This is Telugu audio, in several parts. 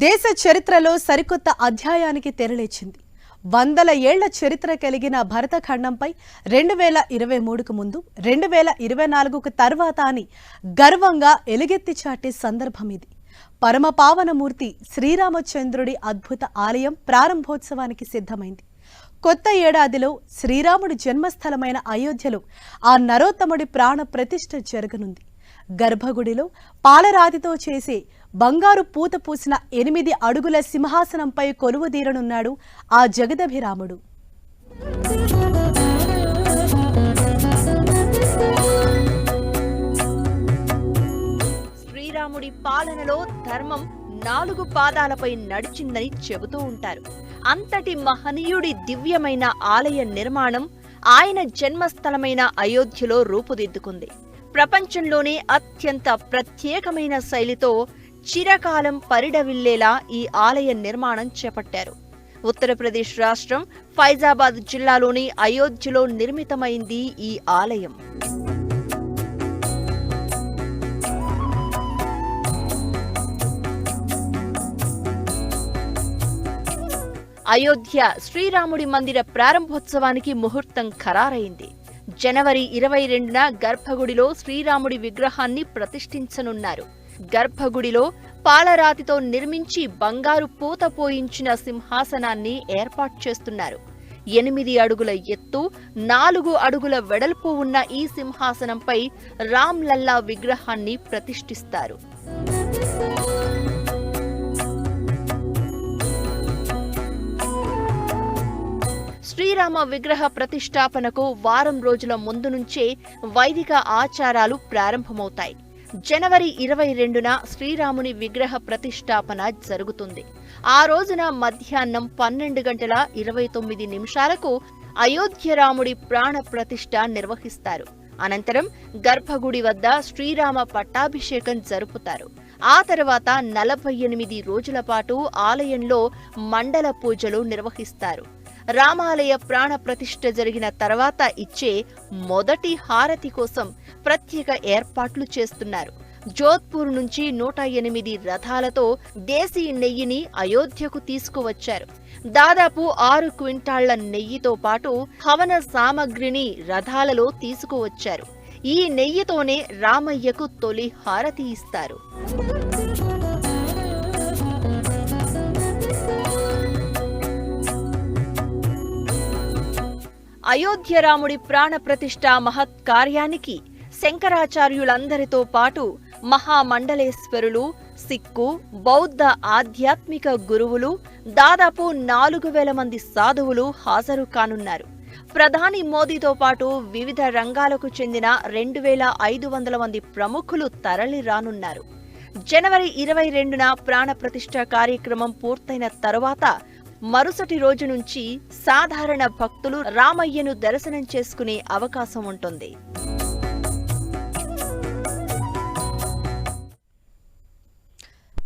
దేశ చరిత్రలో సరికొత్త అధ్యాయానికి తెరలేచింది. వందల ఏళ్ల చరిత్ర కలిగిన భరతఖండంపై 2023కు ముందు 2024కు తర్వాత అని గర్వంగా ఎలుగెత్తి చాటే సందర్భం ఇది. పరమపావనమూర్తి శ్రీరామచంద్రుడి అద్భుత ఆలయం ప్రారంభోత్సవానికి సిద్ధమైంది. కొత్త ఏడాదిలో శ్రీరాముడి జన్మస్థలమైన అయోధ్యలో ఆ నరోత్తముడి ప్రాణ ప్రతిష్ఠ జరగనుంది. గర్భగుడిలో పాలరాతితో చేసే బంగారు పూత పూసిన 8 అడుగుల సింహాసనంపై కొలువుదీరనున్నాడు ఆ జగదభిరాముడు. శ్రీరాముడి పాలనలో ధర్మం 4 పాదాలపై నడిచిందని చెబుతూ ఉంటారు. అంతటి మహనీయుడి దివ్యమైన ఆలయ నిర్మాణం ఆయన జన్మస్థలమైన అయోధ్యలో రూపుదిద్దుకుంది. ప్రపంచంలోనే అత్యంత ప్రత్యేకమైన శైలితో చిరకాలం పరిడవిల్లేలా ఈ ఆలయ నిర్మాణం చేపట్టారు. ఉత్తరప్రదేశ్ రాష్ట్రం ఫైజాబాద్ జిల్లాలోని అయోధ్యలో నిర్మితమైంది ఈ ఆలయం. అయోధ్య శ్రీరాముడి మందిర ప్రారంభోత్సవానికి ముహూర్తం ఖరారైంది. జనవరి 22న గర్భగుడిలో శ్రీరాముడి విగ్రహాన్ని ప్రతిష్ఠించనున్నారు. గర్భగుడిలో పాలరాతితో నిర్మించి బంగారు పూత పోయించిన సింహాసనాన్ని ఏర్పాటు చేస్తున్నారు. 8 అడుగుల ఎత్తు, 4 అడుగుల వెడల్పు ఉన్న ఈ సింహాసనంపై రామ్ లల్లా విగ్రహాన్ని ప్రతిష్ఠిస్తారు. శ్రీరామ విగ్రహ ప్రతిష్టాపనకు వారం రోజుల ముందు నుంచే వైదిక ఆచారాలు ప్రారంభమవుతాయి. జనవరి 22న శ్రీరాముని విగ్రహ ప్రతిష్టాపన జరుగుతుంది. ఆ రోజున మధ్యాహ్నం 12:29 అయోధ్య రాముడి ప్రాణ ప్రతిష్ఠ నిర్వహిస్తారు. అనంతరం గర్భగుడి వద్ద శ్రీరామ పట్టాభిషేకం జరుపుతారు. ఆ తర్వాత 48 రోజుల పాటు ఆలయంలో మండల పూజలు నిర్వహిస్తారు. రామాలయ ప్రాణ ప్రతిష్ఠ జరిగిన తర్వాత ఇచ్చే మొదటి హారతి కోసం ప్రత్యేక ఏర్పాట్లు చేస్తున్నారు. జోధ్పూర్ నుంచి 108 రథాలతో దేశీ నెయ్యిని అయోధ్యకు తీసుకువచ్చారు. దాదాపు 6 క్వింటాళ్ల నెయ్యితో పాటు హవన సామగ్రిని రథాలలో తీసుకువచ్చారు. ఈ నెయ్యితోనే రామయ్యకు తొలి హారతి ఇస్తారు. అయోధ్య రాముడి ప్రాణ ప్రతిష్ఠ మహత్ కార్యానికి శంకరాచార్యులందరితో పాటు మహామండలేశ్వరులు, సిక్కు, బౌద్ధ ఆధ్యాత్మిక గురువులు, దాదాపు 4000 మంది సాధువులు హాజరు కానున్నారు. ప్రధాని మోదీతో పాటు వివిధ రంగాలకు చెందిన 2500 మంది ప్రముఖులు తరలి రానున్నారు. జనవరి 22న ప్రాణ ప్రతిష్ఠ కార్యక్రమం పూర్తయిన తరువాత మరుసటి రోజు నుంచి సాధారణ భక్తులు రామయ్యను దర్శనం చేసుకునే అవకాశం ఉంటుంది.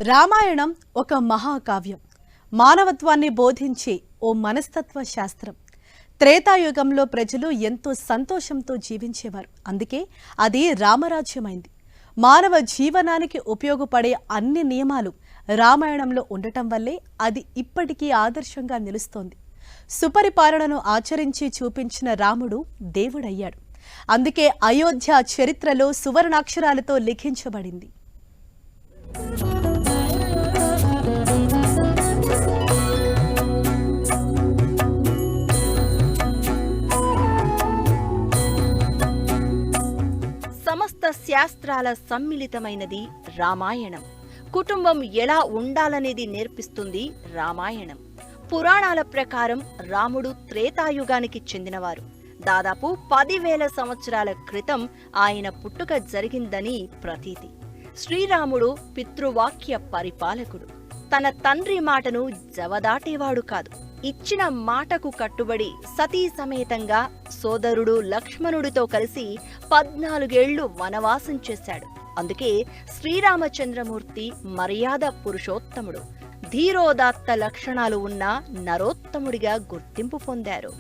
రామాయణం ఒక మహాకావ్యం, మానవత్వాన్ని బోధించే ఓ మనస్తత్వ శాస్త్రం. త్రేతాయుగంలో ప్రజలు ఎంతో సంతోషంతో జీవించేవారు. అందుకే అది రామరాజ్యమైంది. మానవ జీవనానికి ఉపయోగపడే అన్ని నియమాలు రామాయణంలో ఉండటం వల్లే అది ఇప్పటికీ ఆదర్శంగా నిలుస్తోంది. సుపరిపాలనను ఆచరించి చూపించిన రాముడు దేవుడయ్యాడు. అందుకే అయోధ్య చరిత్రలో సువర్ణాక్షరాలతో లిఖించబడింది. సమస్త శాస్త్రాల సమ్మిళితమైనది రామాయణం. కుటుంబం ఎలా ఉండాలనేది నేర్పిస్తుంది రామాయణం. పురాణాల ప్రకారం రాముడు త్రేతాయుగానికి చెందినవారు. దాదాపు 10,000 సంవత్సరాల క్రితం ఆయన పుట్టుక జరిగిందని ప్రతీతి. శ్రీరాముడు పితృవాక్య పరిపాలకుడు. తన తండ్రి మాటను జవదాటేవాడు కాదు. ఇచ్చిన మాటకు కట్టుబడి సతీ సమేతంగా సోదరుడు లక్ష్మణుడితో కలిసి 14 ఏళ్లు వనవాసం చేశాడు. అందుకే శ్రీరామచంద్రమూర్తి మర్యాద పురుషోత్తముడు, ధీరోదాత్త లక్షణాలు ఉన్న నరోత్తముడిగా గుర్తింపు పొందారు.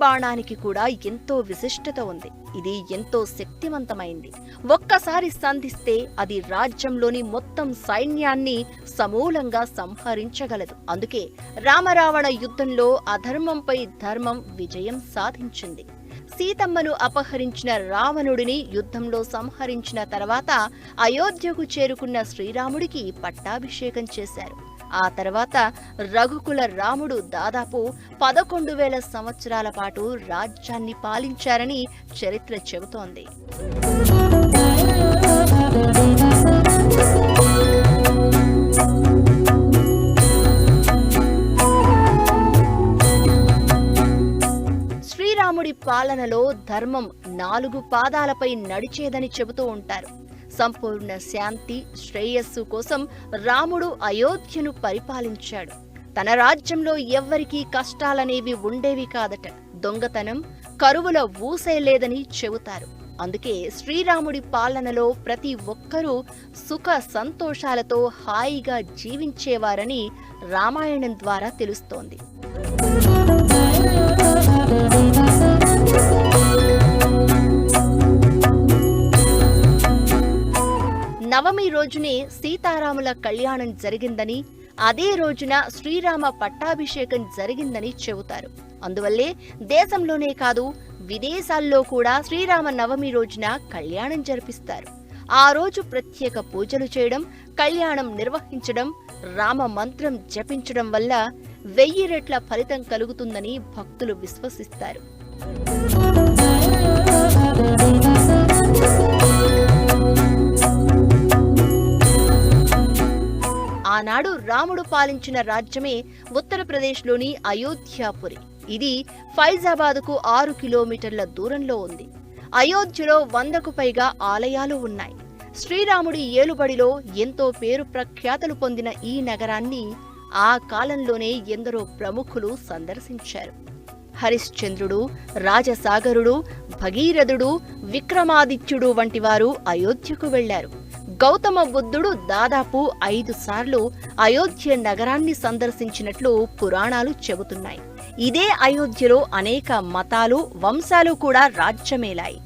బాణానికి కూడా ఎంతో విశిష్టత ఉంది. ఇది ఎంతో శక్తివంతమైంది. ఒక్కసారి సంధిస్తే అది రాజ్యంలోని మొత్తం సైన్యాన్ని సమూలంగా సంహరించగలదు. అందుకే రామరావణ యుద్ధంలో అధర్మంపై ధర్మం విజయం సాధించింది. సీతమ్మను అపహరించిన రావణుడిని యుద్ధంలో సంహరించిన తర్వాత అయోధ్యకు చేరుకున్న శ్రీరాముడికి పట్టాభిషేకం చేశారు. ఆ తర్వాత రఘుకుల రాముడు దాదాపు 11,000 సంవత్సరాల పాటు రాజ్యాన్ని పాలించారని చరిత్ర చెబుతోంది. శ్రీరాముడి పాలనలో ధర్మం 4 పాదాలపై నడిచేదని చెబుతూ ఉంటారు. సంపూర్ణ శాంతి, శ్రేయస్సు కోసం రాముడు అయోధ్యను పరిపాలించాడు. తన రాజ్యంలో ఎవ్వరికీ కష్టాలనేవి ఉండేవి కాదట. దొంగతనం, కరువుల ఊసే లేదని చెబుతారు. అందుకే శ్రీరాముడి పాలనలో ప్రతి ఒక్కరూ సుఖ సంతోషాలతో హాయిగా జీవించేవారని రామాయణం ద్వారా తెలుస్తోంది. నవమి రోజునే సీతారాముల కళ్యాణం జరిగిందని, అదే రోజున శ్రీరామ పట్టాభిషేకం జరిగిందని చెబుతారు. అందువల్లే దేశంలోనే కాదు విదేశాల్లో కూడా శ్రీరామ నవమి రోజున కళ్యాణం జరిపిస్తారు. ఆ రోజు ప్రత్యేక పూజలు చేయడం, కళ్యాణం నిర్వహించడం, రామ మంత్రం జపించడం వల్ల 1000 రెట్ల ఫలితం కలుగుతుందని భక్తులు విశ్వసిస్తారు. ఆనాడు రాముడు పాలించిన రాజ్యమే ఉత్తరప్రదేశ్లోని అయోధ్యాపురి. ఇది ఫైజాబాద్కు 6 కిలోమీటర్ల దూరంలో ఉంది. అయోధ్యలో 100కు పైగా ఆలయాలు ఉన్నాయి. శ్రీరాముడి ఏలుబడిలో ఎంతో పేరు ప్రఖ్యాతలు పొందిన ఈ నగరాన్ని ఆ కాలంలోనే ఎందరో ప్రముఖులు సందర్శించారు. హరిశ్చంద్రుడు, రాజసాగరుడు, భగీరథుడు, విక్రమాదిత్యుడు వంటి వారు అయోధ్యకు వెళ్లారు. గౌతమ బుద్ధుడు దాదాపు 5 సార్లు అయోధ్య నగరాన్ని సందర్శించినట్లు పురాణాలు చెబుతున్నాయి. ఇదే అయోధ్యలో అనేక మతాలు, వంశాలు కూడా రాజ్యమేలాయి.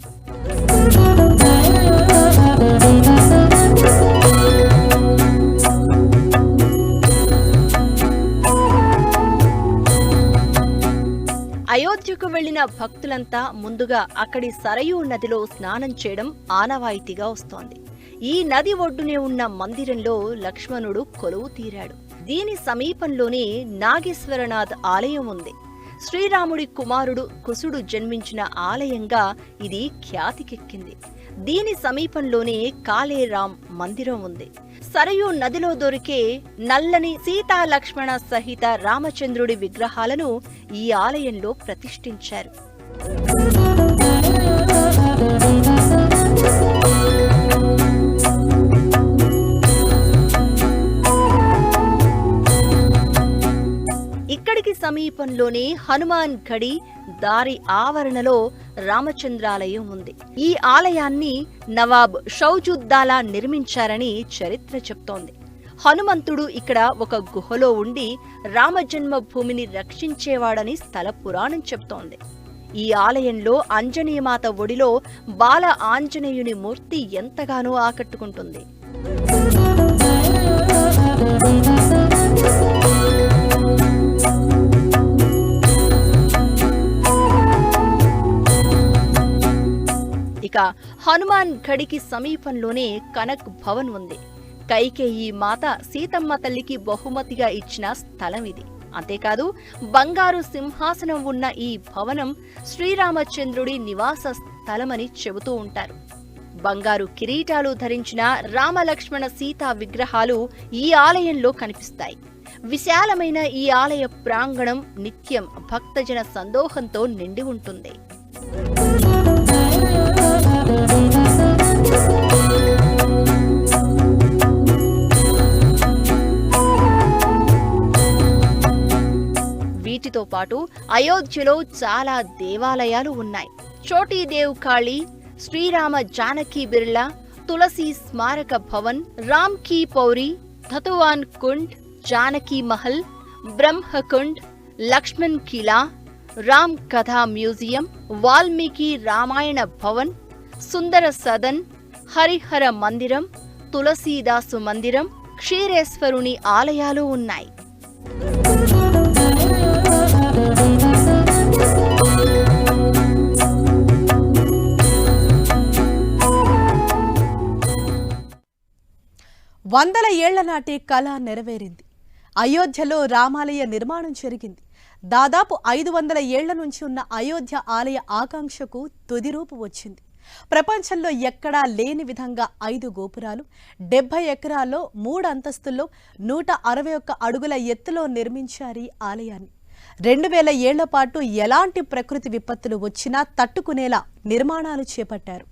అయోధ్యకు వెళ్లిన భక్తులంతా ముందుగా అక్కడి సరయూ నదిలో స్నానం చేయడం ఆనవాయితీగా వస్తోంది. ఈ నది ఒడ్డునే ఉన్న మందిరంలో లక్ష్మణుడు కొలువు తీరాడు. దీని సమీపంలోనే నాగేశ్వరనాథ్ ఆలయం ఉంది. శ్రీరాముడి కుమారుడు కుశుడు జన్మించిన ఆలయంగా ఇది ఖ్యాతికెక్కింది. దీని సమీపంలోనే కాళేరాం మందిరం ఉంది. సరయూ నదిలో దొరికే నల్లని సీతా లక్ష్మణ సహిత రామచంద్రుడి విగ్రహాలను ఈ ఆలయంలో ప్రతిష్ఠించారు. ఇక్కడికి సమీపంలోనే హనుమాన్ గడి దారి ఆవరణలో రామచంద్రాలయం ఉంది. ఈ ఆలయాన్ని నవాబ్ షౌజుద్దాలా నిర్మించారని చరిత్ర చెప్తోంది. హనుమంతుడు ఇక్కడ ఒక గుహలో ఉండి రామజన్మభూమిని రక్షించేవాడని స్థల పురాణం చెప్తోంది. ఈ ఆలయంలో అంజనీమాత ఒడిలో బాల ఆంజనేయుని మూర్తి ఎంతగానో ఆకట్టుకుంటుంది. ఇక హనుమాన్ గడికి సమీపంలోనే కనక్ భవన్ ఉంది. కైకేయి మాత సీతమ్మ తల్లికి బహుమతిగా ఇచ్చిన స్థలం ఇది. అంతేకాదు బంగారు సింహాసనం ఉన్న ఈ భవనం శ్రీరామచంద్రుడి నివాస స్థలమని చెబుతూ ఉంటారు. బంగారు కిరీటాలు ధరించిన రామలక్ష్మణ సీతా విగ్రహాలు ఈ ఆలయంలో కనిపిస్తాయి. విశాలమైన ఈ ఆలయ ప్రాంగణం నిత్యం భక్తజన సందోహంతో నిండి ఉంటుంది. వీటితో పాటు అయోధ్యలో చాలా దేవాలయాలు ఉన్నాయి. చోటీదేవ్ కాళీ, శ్రీరామ జానకి బిర్లా, తులసి స్మారక భవన్, రామ్ కీ పౌరి, ధతువాన్ కుండ్, జానకి మహల్, బ్రహ్మకుండ్, లక్ష్మణ్ కిలా, రామ్ కథా మ్యూజియం, వాల్మీకి రామాయణ భవన్, సుందర సదన్, హరిహర మందిరం, తులసీదాసు మందిరం, క్షీరేశ్వరుని ఆలయాలు ఉన్నాయి. వందల ఏళ్ల నాటి కళ నెరవేరింది. అయోధ్యలో రామాలయ నిర్మాణం జరిగింది. దాదాపు 500 ఏళ్ల నుంచి ఉన్న అయోధ్య ఆలయ ఆకాంక్షకు తుది రూపు వచ్చింది. ప్రపంచంలో ఎక్కడా లేని విధంగా 5 గోపురాలు, 70 ఎకరాల్లో 3 అంతస్తుల్లో 161 అడుగుల ఎత్తులో నిర్మించారు ఈ ఆలయాన్ని. 2000 ఏళ్ల పాటు ఎలాంటి ప్రకృతి విపత్తులు వచ్చినా తట్టుకునేలా నిర్మాణాలు చేపట్టారు.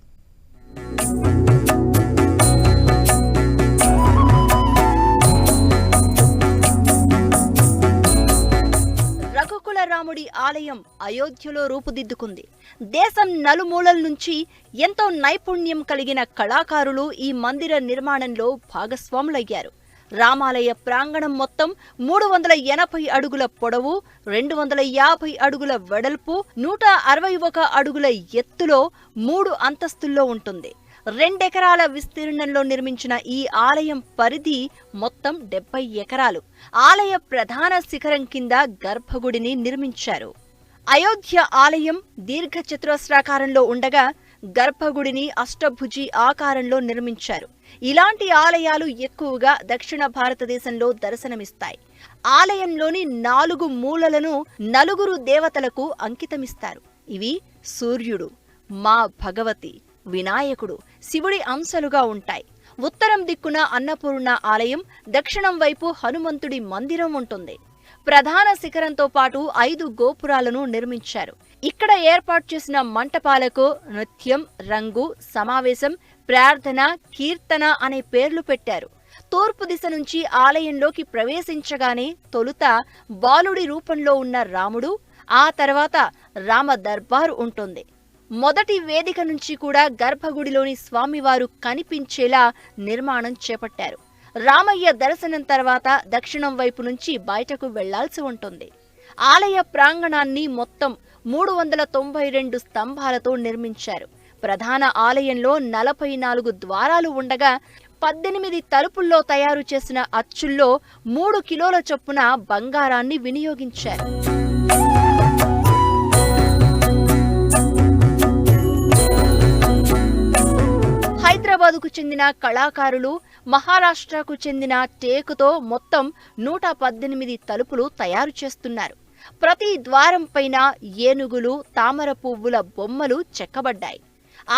రాముడి ఆలయం అయోధ్యలో రూపుదిద్దుకుంది. దేశం నలుమూలల నుంచి ఎంతో నైపుణ్యం కలిగిన కళాకారులు ఈ మందిర నిర్మాణంలో భాగస్వాములయ్యారు. రామాలయ ప్రాంగణం మొత్తం 380 అడుగుల పొడవు, 250 అడుగుల వెడల్పు, 161 అడుగుల ఎత్తులో 3 అంతస్తుల్లో ఉంటుంది. 2 ఎకరాల విస్తీర్ణంలో నిర్మించిన ఈ ఆలయం పరిధి మొత్తం 70 ఎకరాలు. ఆలయ ప్రధాన శిఖరం కింద గర్భగుడిని నిర్మించారు. అయోధ్య ఆలయం దీర్ఘచతురస్రాకారంలో ఉండగా గర్భగుడిని అష్టభుజి ఆకారంలో నిర్మించారు. ఇలాంటి ఆలయాలు ఎక్కువగా దక్షిణ భారతదేశంలో దర్శనమిస్తాయి. ఆలయంలోని 4 మూలలను 4 దేవతలకు అంకితమిస్తారు. ఇవి సూర్యుడు, మా భగవతి, వినాయకుడు, శివుడి అంశలుగా ఉంటాయి. ఉత్తరం దిక్కున అన్నపూర్ణ ఆలయం, దక్షిణం వైపు హనుమంతుడి మందిరం ఉంటుంది. ప్రధాన శిఖరంతో పాటు 5 గోపురాలను నిర్మించారు. ఇక్కడ ఏర్పాటు చేసిన మంటపాలకు నృత్యం, రంగు, సమావేశం, ప్రార్థన, కీర్తన అనే పేర్లు పెట్టారు. తూర్పు దిశ నుంచి ఆలయంలోకి ప్రవేశించగానే తొలుత బాలుడి రూపంలో ఉన్న రాముడు, ఆ తర్వాత రామ దర్బారు ఉంటుంది. మొదటి వేదిక నుంచి కూడా గర్భగుడిలోని స్వామివారు కనిపించేలా నిర్మాణం చేపట్టారు. రామయ్య దర్శనం తర్వాత దక్షిణం వైపు నుంచి బయటకు వెళ్లాల్సి ఉంటుంది. ఆలయ ప్రాంగణాన్ని మొత్తం 392 స్తంభాలతో నిర్మించారు. ప్రధాన ఆలయంలో 44 ద్వారాలు ఉండగా 18 తలుపుల్లో తయారు చేసిన అచ్చుల్లో 3 కిలోల చొప్పున బంగారాన్ని వినియోగించారు. హైదరాబాదుకు చెందిన కళాకారులు, మహారాష్ట్రకు చెందిన టేకుతో మొత్తం 118 తలుపులు తయారు చేస్తున్నారు. ప్రతి ద్వారం పైన ఏనుగులు, తామర పువ్వుల బొమ్మలు చెక్కబడ్డాయి.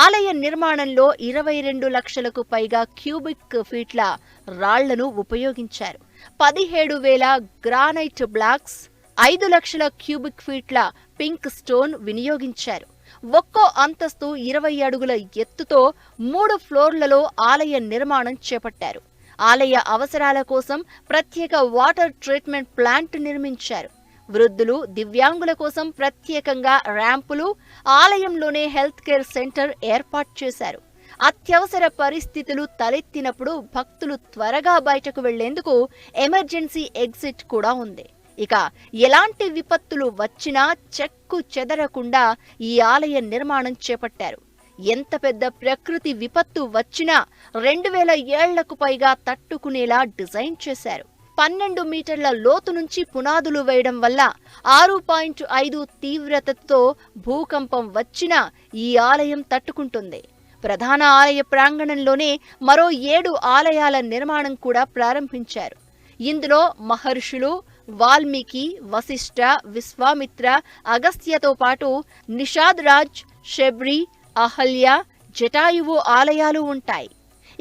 ఆలయ నిర్మాణంలో 22 లక్షలకు పైగా క్యూబిక్ ఫీట్ల రాళ్లను ఉపయోగించారు. 17,000 గ్రానైట్ బ్లాక్స్, 5 లక్షల క్యూబిక్ ఫీట్ల పింక్ స్టోన్ వినియోగించారు. ఒక్కో అంతస్తు 20 అడుగుల ఎత్తుతో 3 ఫ్లోర్లలో ఆలయ నిర్మాణం చేపట్టారు. ఆలయ అవసరాల కోసం ప్రత్యేక వాటర్ ట్రీట్మెంట్ ప్లాంట్ నిర్మించారు. వృద్ధులు, దివ్యాంగుల కోసం ప్రత్యేకంగా ర్యాంపులు, ఆలయంలోనే హెల్త్ కేర్ సెంటర్ ఏర్పాటు చేశారు. అత్యవసర పరిస్థితులు తలెత్తినప్పుడు భక్తులు త్వరగా బయటకు వెళ్లేందుకు ఎమర్జెన్సీ ఎగ్జిట్ కూడా ఉంది. ఇక ఎలాంటి విపత్తులు వచ్చినా చెక్కు చెదరకుండా ఈ ఆలయ నిర్మాణం చేపట్టారు. ఎంత పెద్ద ప్రకృతి విపత్తు వచ్చినా 2000 ఏళ్లకు పైగా తట్టుకునేలా డిజైన్ చేశారు. 12 మీటర్ల లోతు నుంచి పునాదులు వేయడం వల్ల 6.5 తీవ్రతతో భూకంపం వచ్చినా ఈ ఆలయం తట్టుకుంటుంది. ప్రధాన ఆలయ ప్రాంగణంలోనే మరో 7 ఆలయాల నిర్మాణం కూడా ప్రారంభించారు. ఇందులో మహర్షులు వాల్మీకి, వశిష్ఠ, విశ్వామిత్ర, అగస్త్యతో పాటు నిషాద్ రాజ్, శబరి, అహల్య, జటాయువు ఆలయాలు ఉంటాయి.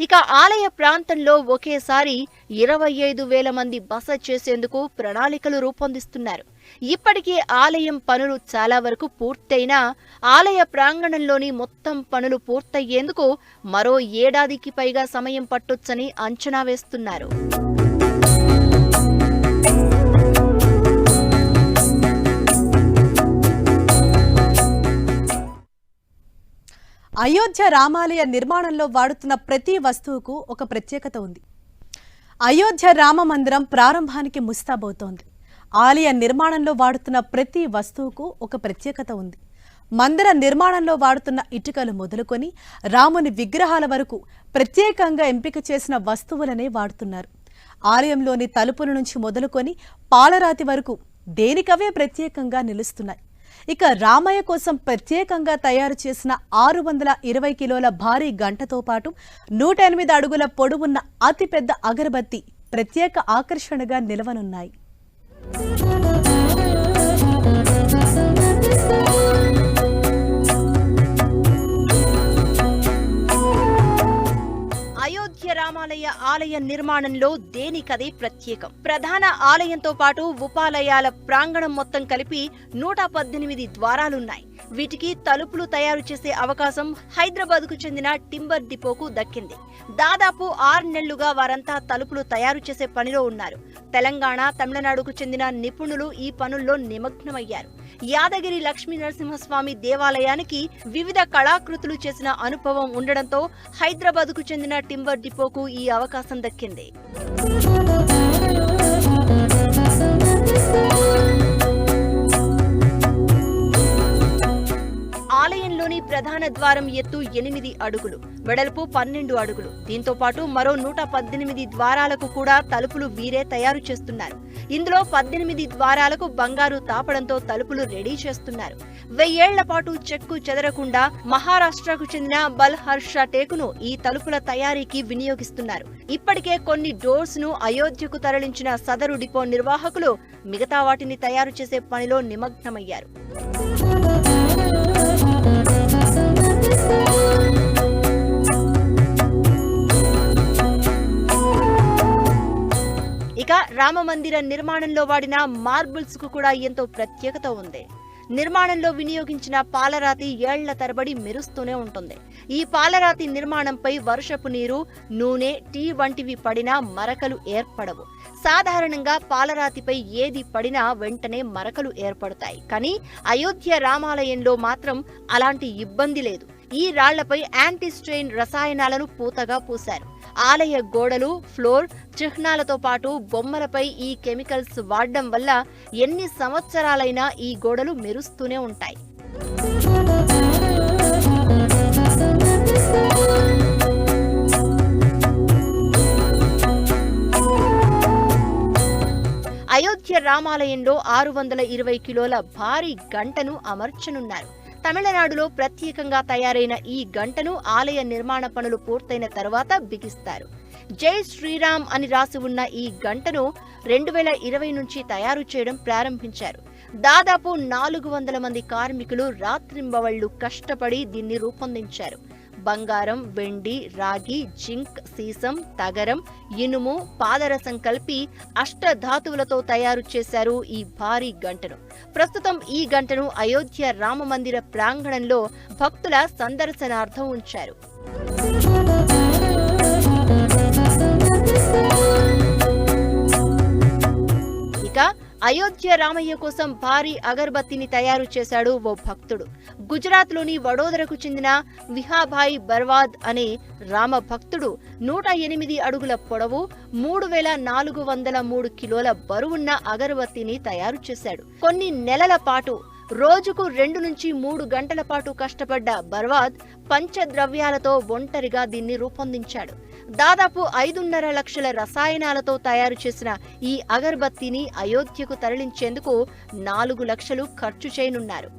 ఇక ఆలయ ప్రాంతంలో ఒకేసారి 25,000 మంది బస చేసేందుకు ప్రణాళికలు రూపొందిస్తున్నారు. ఇప్పటికే ఆలయం పనులు చాలా వరకు పూర్తయినా ఆలయ ప్రాంగణంలోని మొత్తం పనులు పూర్తయ్యేందుకు మరో ఏడాదికి పైగా సమయం పట్టొచ్చని అంచనా వేస్తున్నారు. అయోధ్య రామాలయ నిర్మాణంలో వాడుతున్న ప్రతి వస్తువుకు ఒక ప్రత్యేకత ఉంది. అయోధ్య రామ మందిరం ప్రారంభానికి ముస్తాబవుతోంది. ఆలయ నిర్మాణంలో వాడుతున్న ప్రతి వస్తువుకు ఒక ప్రత్యేకత ఉంది. మందిర నిర్మాణంలో వాడుతున్న ఇటుకలు మొదలుకొని రాముని విగ్రహాల వరకు ప్రత్యేకంగా ఎంపిక చేసిన వస్తువులనే వాడుతున్నారు. ఆలయంలోని తలుపుల నుంచి మొదలుకొని పాలరాతి వరకు దేనికవే ప్రత్యేకంగా నిలుస్తున్నాయి. ఇక రామయ్య కోసం ప్రత్యేకంగా తయారు చేసిన 620 కిలోల భారీ గంటతో పాటు 108 అడుగుల పొడవున్న అతిపెద్ద అగరబత్తి ప్రత్యేక ఆకర్షణగా నిలవనున్నాయి. అయోధ్య రామాలయ ఆలయ నిర్మాణంలో దేనికదే ప్రత్యేకం. ప్రధాన ఆలయంతో పాటు ఉపాలయాల ప్రాంగణం మొత్తం కలిపి 118 ద్వారాలున్నాయి. వీటికి తలుపులు తయారు చేసే అవకాశం హైదరాబాద్ కు చెందిన టింబర్ డిపోకు దక్కింది. దాదాపు 6 నెలలుగా వారంతా తలుపులు తయారు చేసే పనిలో ఉన్నారు. తెలంగాణ, తమిళనాడుకు చెందిన నిపుణులు ఈ పనుల్లో నిమగ్నమయ్యారు. యాదగిరి లక్ష్మీ నరసింహస్వామి దేవాలయానికి వివిధ కళాకృతులు చేసిన అనుభవం ఉండడంతో హైదరాబాద్ కు చెందిన టింబర్ డిపోకు ఈ అవకాశం దక్కింది. ఆలయంలోని ప్రధాన ద్వారం ఎత్తు 8 అడుగులు, వెడల్పు 12 అడుగులు. దీంతో పాటు మరో 118 ద్వారాలకు కూడా తలుపులు వీరే తయారు చేస్తున్నారు. ఇందులో 18 ద్వారాలకు బంగారు తాపడంతో తలుపులు రెడీ చేస్తున్నారు. 1000 ఏళ్ల పాటు చెక్కు చెదరకుండా మహారాష్ట్రకు చెందిన బల్హర్ష టేకును ఈ తలుపుల తయారీకి వినియోగిస్తున్నారు. ఇప్పటికే కొన్ని డోర్స్ ను అయోధ్యకు తరలించిన సదరు డిపో నిర్వాహకులు మిగతా వాటిని తయారు చేసే పనిలో నిమగ్నమయ్యారు. ఇక రామమందిర నిర్మాణంలో వాడిన మార్బుల్స్ కు కూడా ఎంతో ప్రత్యేకత ఉంది. నిర్మాణంలో వినియోగించిన పాలరాతి ఏళ్ల తరబడి మెరుస్తూనే ఉంటుంది. ఈ పాలరాతి నిర్మాణంపై వర్షపు నీరు, నూనె, టీ వంటివి పడినా మరకలు ఏర్పడవు. సాధారణంగా పాలరాతిపై ఏది పడినా వెంటనే మరకలు ఏర్పడతాయి. కానీ అయోధ్య రామాలయంలో మాత్రం అలాంటి ఇబ్బంది లేదు. ఈ రాళ్లపై యాంటీ స్ట్రెయిన్ రసాయనాలను పూతగా పూశారు. ఆలయ గోడలు, ఫ్లోర్ చిహ్నాలతో పాటు బొమ్మలపై ఈ కెమికల్స్ వాడడం వల్ల ఎన్ని సంవత్సరాలైనా ఈ గోడలు మెరుస్తూనే ఉంటాయి. అయోధ్య రామాలయంలో 620 కిలోల భారీ గంటను అమర్చనున్నారు. తమిళనాడులో ప్రత్యేకంగా తయారైన ఈ గంటను ఆలయ నిర్మాణ పనులు పూర్తయిన తర్వాత బిగిస్తారు. జై శ్రీరామ్ అని రాసి ఉన్న ఈ గంటను 2020 నుంచి తయారు చేయడం ప్రారంభించారు. దాదాపు 400 మంది కార్మికులు రాత్రింబవళ్లు కష్టపడి దీన్ని రూపొందించారు. బంగారం, వెండి, రాగి, జింక్, సీసం, తగరం, ఇనుము, పాదరసం కలిపి అష్టధాతువులతో తయారు చేశారు ఈ భారీ గంటను. ప్రస్తుతం ఈ గంటను అయోధ్య రామమందిర ప్రాంగణంలో భక్తుల సందర్శనార్థం ఉంచారు. ఇక అయోధ్య రామయ్య కోసం భారీ అగర్బత్తిని తయారు చేశాడు ఓ భక్తుడు. గుజరాత్ లోని వడోదరకు చెందిన విహాభాయ్ బర్వాద్ అనే రామ భక్తుడు 108 అడుగుల పొడవు, 3403 కిలోల బరువున్న అగరబత్తిని తయారు చేశాడు. కొన్ని నెలల పాటు రోజుకు 2 నుంచి 3 గంటల పాటు కష్టపడ్డ బర్వాద్ పంచద్రవ్యాలతో ఒంటరిగా దీన్ని రూపొందించాడు. దాదాపు 5.5 లక్షల రసాయనాలతో తయారు చేసిన ఈ అగర్బత్తిని అయోధ్యకు తరలించేందుకు 4 లక్షలు ఖర్చు చేయనున్నారు.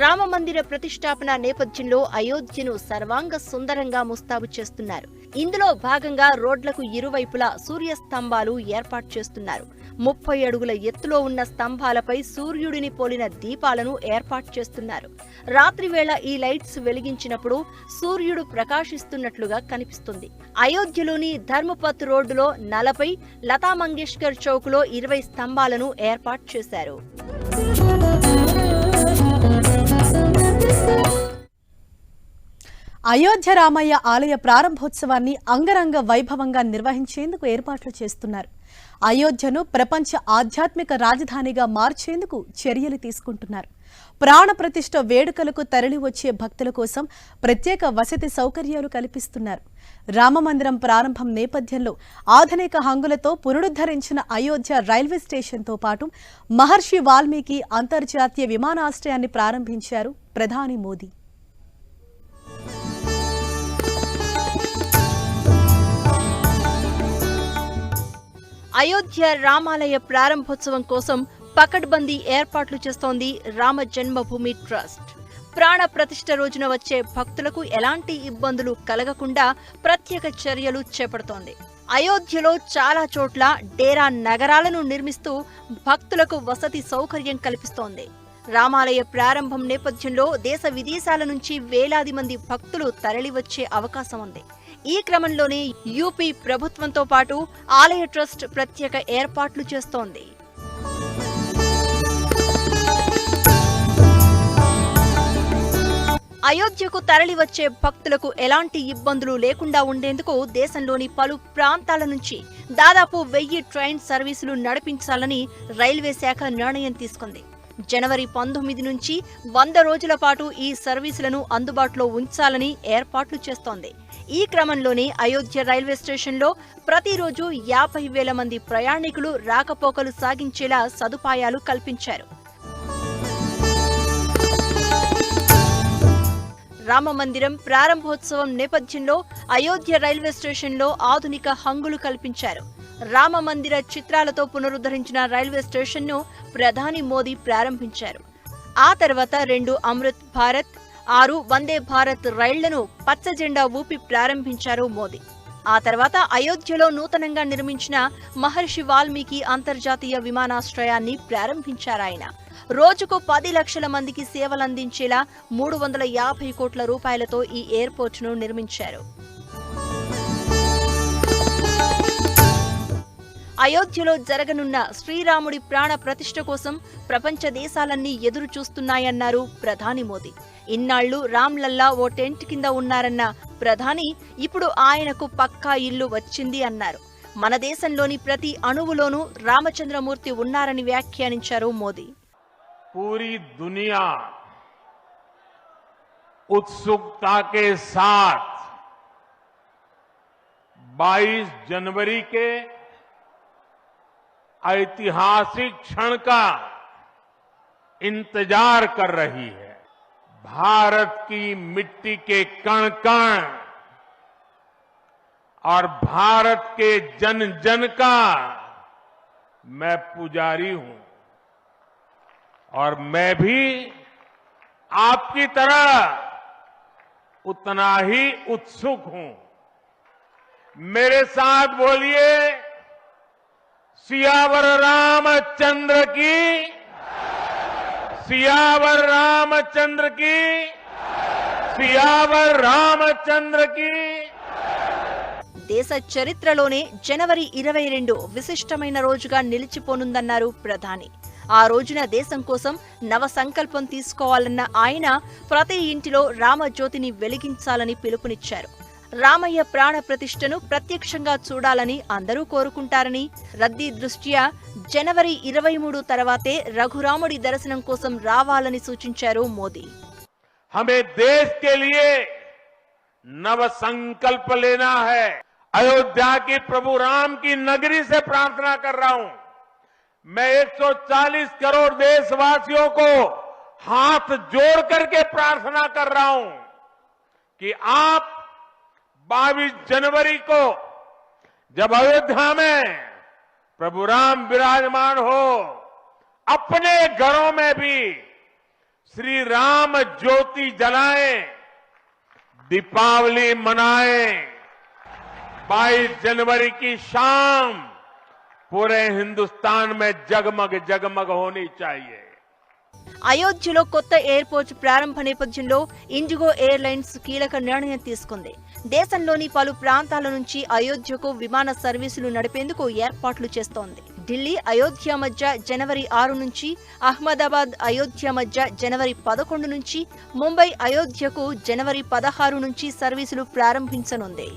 రామమందిర ప్రతిష్టాపన నేపథ్యంలో అయోధ్యను సర్వాంగ సుందరంగా ముస్తాబు చేస్తున్నారు. ఇందులో భాగంగా రోడ్లకు ఇరువైపులా సూర్యస్తంభాలు ఏర్పాటు చేస్తున్నారు. 30 అడుగుల ఎత్తులో ఉన్న స్తంభాలపై సూర్యుడిని పోలిన దీపాలను ఏర్పాటు చేస్తున్నారు. రాత్రివేళ ఈ లైట్స్ వెలిగించినప్పుడు సూర్యుడు ప్రకాశిస్తున్నట్లుగా కనిపిస్తుంది. అయోధ్యలోని ధర్మపత్ రోడ్డులో 40, లతా మంగేష్కర్ చౌక్లో 20 స్తంభాలను ఏర్పాటు చేశారు. అయోధ్య రామయ్య ఆలయ ప్రారంభోత్సవాన్ని అంగరంగ వైభవంగా నిర్వహించేందుకు ఏర్పాట్లు చేస్తున్నారు. అయోధ్యను ప్రపంచ ఆధ్యాత్మిక రాజధానిగా మార్చేందుకు చర్యలు తీసుకుంటున్నారు. ప్రాణప్రతిష్ఠ వేడుకలకు తరలి వచ్చే భక్తుల కోసం ప్రత్యేక వసతి సౌకర్యాలు కల్పిస్తున్నారు. రామమందిరం ప్రారంభం నేపథ్యంలో ఆధునిక హంగులతో పునరుద్ధరించిన అయోధ్య రైల్వే స్టేషన్తో పాటు మహర్షి వాల్మీకి అంతర్జాతీయ విమానాశ్రయాన్ని ప్రారంభించారు ప్రధాని మోదీ. అయోధ్య రామాలయ ప్రారంభోత్సవం కోసం పకడ్బందీ ఏర్పాట్లు చేస్తోంది రామ జన్మభూమి ట్రస్ట్. ప్రాణ ప్రతిష్ఠ రోజున వచ్చే భక్తులకు ఎలాంటి ఇబ్బందులు కలగకుండా ప్రత్యేక చర్యలు చేపడుతోంది. అయోధ్యలో చాలా చోట్ల డేరా నగరాలను నిర్మిస్తూ భక్తులకు వసతి సౌకర్యం కల్పిస్తోంది. రామాలయ ప్రారంభం నేపథ్యంలో దేశ విదేశాల నుంచి వేలాది మంది భక్తులు తరలివచ్చే అవకాశం ఉంది. ఈ క్రమంలోనే యూపీ ప్రభుత్వంతో పాటు ఆలయ ట్రస్ట్ ప్రత్యేక ఏర్పాట్లు చేస్తోంది. అయోధ్యకు తరలివచ్చే భక్తులకు ఎలాంటి ఇబ్బందులు లేకుండా ఉండేందుకు దేశంలోని పలు ప్రాంతాల నుంచి దాదాపు 1000 ట్రైన్ సర్వీసులు నడిపించాలని రైల్వే శాఖ నిర్ణయం తీసుకుంది. జనవరి 19 నుంచి 100 రోజుల పాటు ఈ సర్వీసులను అందుబాటులో ఉంచాలని ఏర్పాట్లు చేస్తోంది. ఈ క్రమంలోనే అయోధ్య రైల్వే స్టేషన్లో ప్రతిరోజు 50,000 మంది ప్రయాణికులు రాకపోకలు సాగించేలా సదుపాయాలు కల్పించారు. రామమందిరం ప్రారంభోత్సవం నేపథ్యంలో అయోధ్య రైల్వే స్టేషన్లో ఆధునిక హంగులు కల్పించారు. రామమందిర చిత్రాలతో పునరుద్ధరించిన రైల్వే స్టేషన్ను ప్రధాని మోదీ ప్రారంభించారు. ఆ తర్వాత 2 అమృత్ భారత్, 6 వందే భారత్ రైళ్లను పచ్చ జెండా ఊపి ప్రారంభించారు మోదీ. ఆ తర్వాత అయోధ్యలో నూతనంగా నిర్మించిన మహర్షి వాల్మీకి అంతర్జాతీయ విమానాశ్రయాన్ని ప్రారంభించారాయన. రోజుకు 10 లక్షల మందికి సేవలందించేలా 350 కోట్ల రూపాయలతో ఈ ఎయిర్పోర్టును నిర్మించారు. అయోధ్యలో జరగనున్న శ్రీరాముడి ప్రాణ ప్రతిష్ఠ కోసం ప్రపంచ దేశాలన్నీ ఎదురు చూస్తున్నాయన్నారు ప్రధాని మోదీ. ఇన్నాళ్లు రామ్లల్లా ఓ టెంట్ కింద ఉన్నారన్న ప్రధాని ఇప్పుడు ఆయనకు పక్కా ఇల్లు వచ్చింది అన్నారు. మన దేశంలోని ప్రతి అణువులోనూ రామచంద్రమూర్తి ఉన్నారని వ్యాఖ్యానించారు మోదీ. पूरी दुनिया उत्सुकता के साथ 22 जनवरी के ऐतिहासिक क्षण का इंतजार कर रही है. भारत की मिट्टी के कण कण और भारत के जन जन का मैं पुजारी हूं और मैं भी आपकी तरह उतना ही उत्सुक हूं. मेरे साथ बोलिए, सियावर रामचंद्र की, सियावर रामचंद्र की, सियावर रामचंद्र की. దేశ చరిత్రలోనే జనవరి 22 విశిష్టమైన రోజుగా నిలిచిపోనుందన్నారు ప్రధాని. ఆ రోజున దేశం కోసం నవ సంకల్పం తీసుకోవాలన్న ఆయన ప్రతి ఇంటిలో రామజ్యోతిని వెలిగించాలని పిలుపునిచ్చారు. రామయ్య ప్రాణ ప్రతిష్ఠను ప్రత్యక్షంగా చూడాలని అందరూ కోరుకుంటారని, రద్దీ దృష్ట్యా జనవరి 23 తర్వాతే రఘురాముడి దర్శనం కోసం రావాలని సూచించారు మోదీ. हमें देश के लिए नव संकल्प लेना है. अयोध्या की प्रभु राम की नगरी से प्रार्थना कर रहा हूं. मैं 140 करोड़ देशवासियों को हाथ जोड़ करके प्रार्थना कर रहा हूं कि आप 22 जनवरी को जब अयोध्या में प्रभु राम विराजमान हो, अपने घरों में भी श्री राम ज्योति जलाएं, दीपावली मनाएं. 22 जनवरी की शाम पूरे हिंदुस्तान में जगमग जगमग होनी चाहिए. అయోధ్యలో కొత్త ఎయిర్పోర్ట్ ప్రారంభ నేపథ్యంలో ఇండిగో ఎయిర్లైన్స్ కీలక నిర్ణయం తీసుకుంది. దేశంలోని పలు ప్రాంతాల నుంచి అయోధ్యకు విమాన సర్వీసులు నడిపేందుకు ఏర్పాట్లు చేస్తోంది. ఢిల్లీ అయోధ్య మధ్య జనవరి 6 నుంచి, అహ్మదాబాద్ అయోధ్య మధ్య జనవరి 11 నుంచి, ముంబై అయోధ్యకు జనవరి 16 నుంచి సర్వీసులు ప్రారంభించనుంది.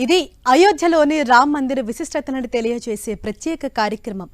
ఇది అయోధ్యలోని రామ్ మందిర విశిష్టతను తెలియజేసే ప్రత్యేక కార్యక్రమం.